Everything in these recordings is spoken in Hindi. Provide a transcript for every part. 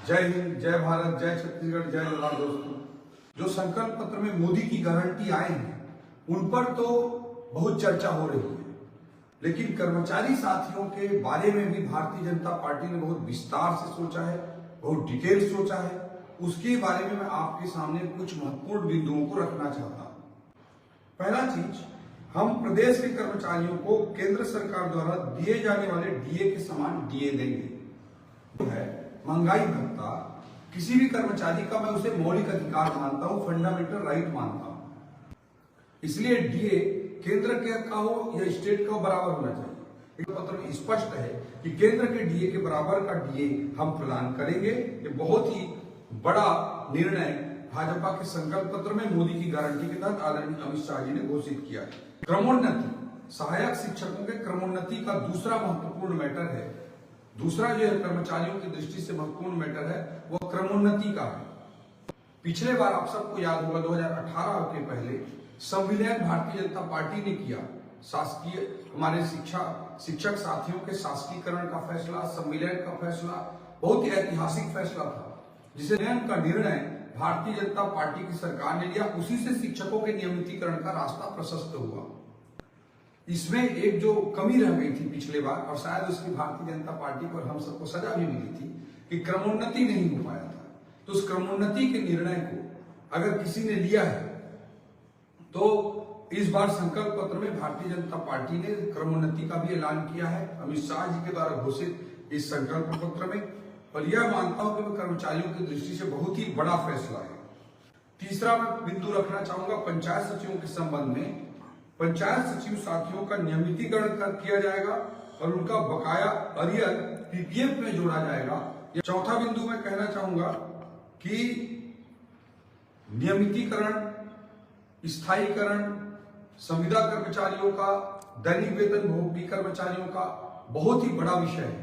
जय हिंद, जय भारत, जय छत्तीसगढ़, जय जवाहर। दोस्तों, जो संकल्प पत्र में मोदी की गारंटी आए हैं उन पर तो बहुत चर्चा हो रही है, लेकिन कर्मचारी साथियों के बारे में भी भारतीय जनता पार्टी ने बहुत विस्तार से सोचा है, बहुत डिटेल सोचा है। उसके बारे में मैं आपके सामने कुछ महत्वपूर्ण बिंदुओं को रखना चाहता हूं। पहला चीज, हम प्रदेश के कर्मचारियों को केंद्र सरकार द्वारा दिए जाने वाले डीए के समान डीए देंगे। है महंगाई भत्ता किसी भी कर्मचारी का मैं उसे मौलिक अधिकार मानता हूं, फंडामेंटल राइट मानता हूं। इसलिए डीए केंद्र के का हो या स्टेट का हो, बराबर होना चाहिए। एक पत्र में स्पष्ट है कि केंद्र के डीए के बराबर का डीए हम प्रदान करेंगे। ये बहुत ही बड़ा निर्णय भाजपा के संकल्प पत्र में मोदी की गारंटी के तहत आदरणीय अमित शाह जी ने घोषित किया है। क्रमोन्नति, सहायक शिक्षकों के क्रमोन्नति का दूसरा महत्वपूर्ण मैटर है। दूसरा जो है कर्मचारियों की दृष्टि से महत्वपूर्ण मैटर है, वो क्रमोन्नति का है। पिछले बार आप सबको याद होगा 2018 के पहले संविलियन भारतीय जनता पार्टी ने किया। शासकीय हमारे शिक्षक साथियों के शासकीकरण का फैसला, संविलियन का फैसला बहुत ही ऐतिहासिक फैसला था, जिसे का निर्णय भारतीय जनता पार्टी की सरकार ने लिया। उसी से शिक्षकों के नियमितीकरण का रास्ता प्रशस्त हुआ। इसमें एक जो कमी रह गई थी पिछले बार, और शायद उसकी भारतीय जनता पार्टी को और हम सबको सजा भी मिली थी कि क्रमोन्नति नहीं हो पाया था। तो उस क्रमोन्नति के निर्णय को अगर किसी ने लिया है तो इस बार संकल्प पत्र में भारतीय जनता पार्टी ने क्रमोन्नति का भी ऐलान किया है अमित शाह जी के द्वारा घोषित इस संकल्प पत्र में। और यह मानता हूं कि वह कर्मचारियों की दृष्टि से बहुत ही बड़ा फैसला है। तीसरा बिंदु रखना चाहूंगा पंचायत सचिवों के संबंध में। पंचायत सचिव साथियों का नियमितीकरण किया जाएगा और उनका बकाया अरियर पीपीएफ में जोड़ा जाएगा। चौथा बिंदु मैं कहना चाहूंगा कि नियमितीकरण, स्थायीकरण, संविदा कर्मचारियों का, दैनिक वेतन भोगी कर्मचारियों का बहुत ही बड़ा विषय है।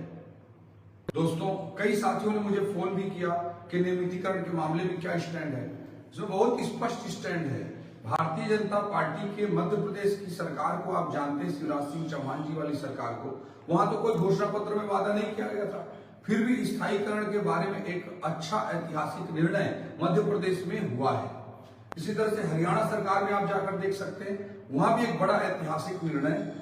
दोस्तों, कई साथियों ने मुझे फोन भी किया कि नियमितीकरण के मामले में क्या स्टैंड है। इसमें बहुत स्पष्ट स्टैंड है। भारतीय जनता पार्टी के मध्य प्रदेश की सरकार को आप जानते हैं, शिवराज सिंह चौहान जी वाली सरकार को, वहां तो कोई घोषणा पत्र में वादा नहीं किया गया था। फिर भी स्थायीकरण के बारे में एक अच्छा ऐतिहासिक निर्णय मध्य प्रदेश में हुआ है। इसी तरह से हरियाणा सरकार में आप जाकर देख सकते हैं, वहां भी एक बड़ा ऐतिहासिक निर्णय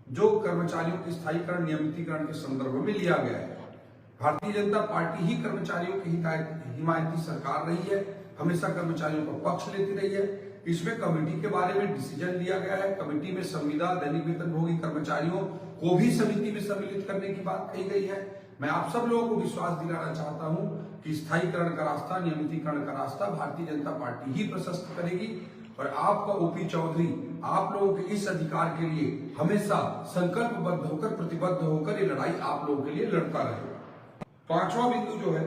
जो कर्मचारियों के स्थायीकरण, नियमितीकरण के संदर्भ में लिया गया है। भारतीय जनता पार्टी ही कर्मचारियों की हिमायती सरकार रही है, हमेशा कर्मचारियों का पक्ष लेती रही है। इसमें कमेटी के बारे में डिसीजन लिया गया है। कमेटी में संविदा, दैनिक वेतन भोगी कर्मचारियों को भी समिति में सम्मिलित करने की बात कही गई है। मैं आप सब लोगों को विश्वास दिलाना चाहता हूं कि स्थायीकरण का रास्ता, नियमितीकरण का रास्ता भारतीय जनता पार्टी ही प्रशस्त करेगी। और आपका ओपी चौधरी आप लोगों के इस अधिकार के लिए हमेशा संकल्पबद्ध होकर, प्रतिबद्ध होकर ये लड़ाई आप लोगों के लिए लड़ता रहेगा। पांचवा बिंदु जो है,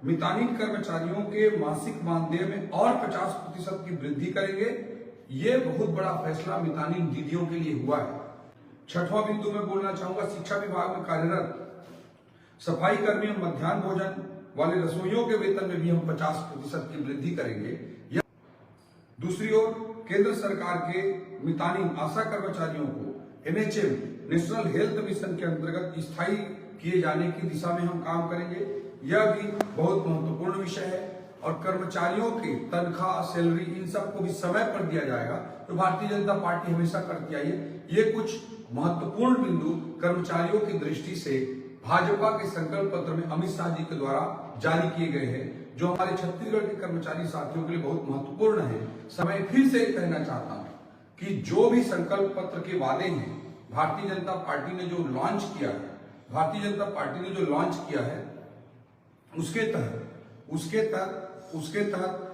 मितानिन कर्मचारियों के मासिक मानदेय में और 50% की वृद्धि करेंगे। ये बहुत बड़ा फैसला मितानिन दीदियों के लिए हुआ है। छठवां बिंदु में बोलना चाहूंगा, शिक्षा विभाग में कार्यरत सफाई कर्मी और मध्याह्न भोजन वाले रसोइयों के वेतन में भी हम 50% की वृद्धि करेंगे। दूसरी ओर केंद्र सरकार के मितानिन आशा कर्मचारियों को एनएचएम, नेशनल हेल्थ मिशन के अंतर्गत स्थायी किए जाने की दिशा में हम काम करेंगे। यह भी बहुत महत्वपूर्ण विषय है। और कर्मचारियों के तनख्वाह, सैलरी, इन सबको भी समय पर दिया जाएगा, तो भारतीय जनता पार्टी हमेशा करती आई है। ये कुछ महत्वपूर्ण बिंदु कर्मचारियों की दृष्टि से भाजपा के संकल्प पत्र में अमित शाह जी के द्वारा जारी किए गए हैं, जो हमारे छत्तीसगढ़ के कर्मचारी साथियों के लिए बहुत महत्वपूर्ण है। समय फिर से कहना चाहता हूं कि जो भी संकल्प पत्र के वादे हैं, भारतीय जनता पार्टी ने जो लॉन्च किया है, उसके तहत